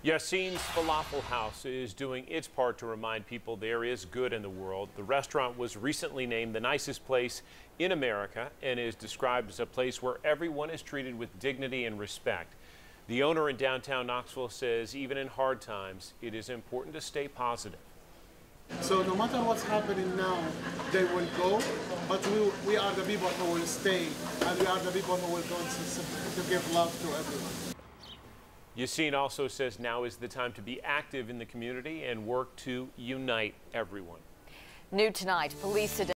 Yassin's Falafel House is doing its part to remind people there is good in the world. The restaurant was recently named the nicest place in America and is described as a place where everyone is treated with dignity and respect. The owner in downtown Knoxville says even in hard times, it is important to stay positive. So no matter what's happening now, they will go, but we are the people who will stay, and we are the people who will go to give love to everyone. Yassin also says now is the time to be active in the community and work to unite everyone. New tonight, police today